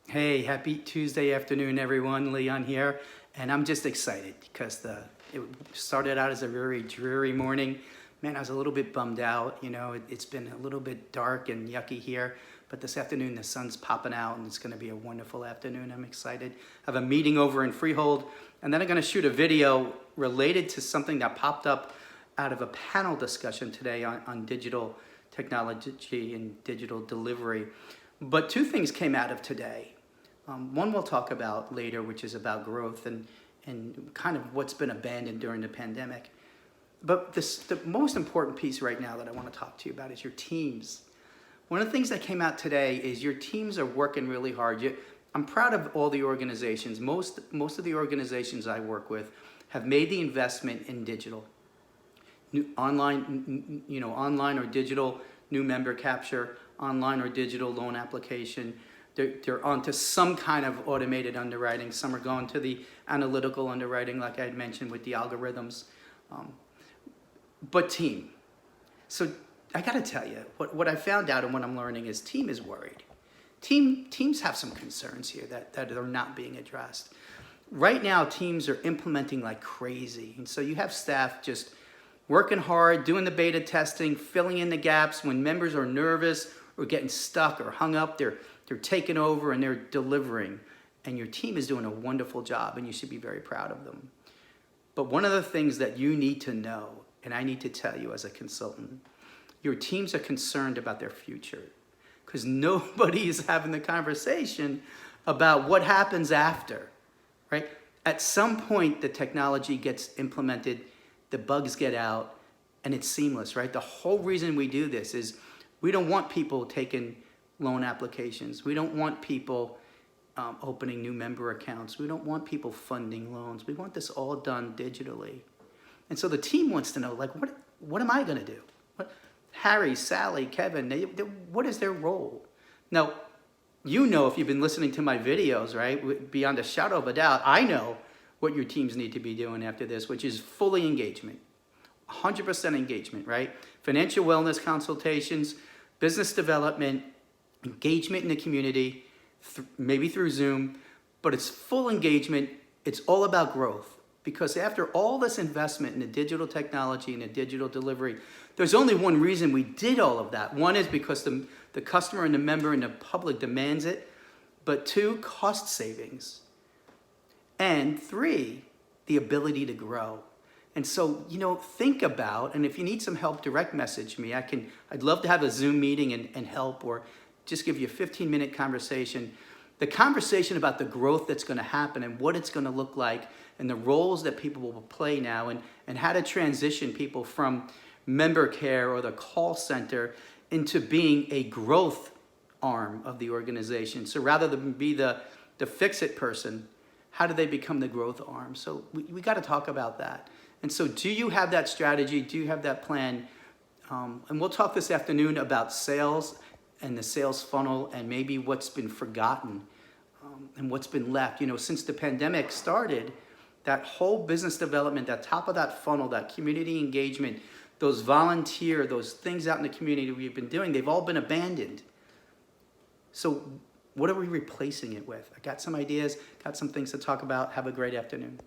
Hey, happy Tuesday afternoon, everyone. Leon here, and I'm just excited because it started out as a very dreary morning. Man, I was a little bit bummed out. It's been a little bit dark and yucky here, but this afternoon the sun's popping out, and it's going to be a wonderful afternoon. I'm excited. I have a meeting over in Freehold, and then I'm going to shoot a video related to something that popped up out of a panel discussion today on digital technology and digital delivery. But two things came out of today. One we'll talk about later, which is about growth and kind of what's been abandoned during the pandemic. But the most important piece right now that I want to talk to you about is your teams. One of the things that came out today is your teams are working really hard. I'm proud of all the organizations. Most of the organizations I work with have made the investment in digital. Online or digital new member capture, online or digital loan application. They're onto some kind of automated underwriting. Some are going to the analytical underwriting, like I had mentioned, with the algorithms. But team. So I got to tell you, what I found out and what I'm learning is team is worried. Teams have some concerns here that are not being addressed. Right now, teams are implementing like crazy. And so you have staff just working hard, doing the beta testing, filling in the gaps. When members are nervous or getting stuck or hung up, they're taking over and they're delivering. And your team is doing a wonderful job, and you should be very proud of them. But one of the things that you need to know, and I need to tell you as a consultant, your teams are concerned about their future because nobody is having the conversation about what happens after, right? At some point, the technology gets implemented, the bugs get out, and it's seamless, right? The whole reason we do this is we don't want people taking loan applications. We don't want people opening new member accounts. We don't want people funding loans. We want this all done digitally. And so the team wants to know, like, what am I going to do? Harry, Sally, Kevin, what is their role? Now, if you've been listening to my videos, right, beyond a shadow of a doubt, I know what your teams need to be doing after this, which is fully engagement, 100% engagement, right? Financial wellness consultations, business development, engagement in the community, maybe through Zoom, but it's full engagement. It's all about growth. Because after all this investment in the digital technology and the digital delivery, there's only one reason we did all of that. One is because the customer and the member and the public demands it. But two, cost savings. And three, the ability to grow. And so, think about, and if you need some help, direct message me. I'd love to have a Zoom meeting and help, or just give you a 15-minute conversation. The conversation about the growth that's going to happen and what it's going to look like and the roles that people will play now and how to transition people from member care or the call center into being a growth arm of the organization. So rather than be the fix-it person, how do they become the growth arm? So we got to talk about that. And so do you have that strategy? Do you have that plan? And we'll talk this afternoon about sales and the sales funnel and maybe what's been forgotten and what's been left. Since the pandemic started, that whole business development, that top of that funnel, that community engagement, those those things out in the community we've been doing, they've all been abandoned. So what are we replacing it with? I got some ideas, got some things to talk about. Have a great afternoon.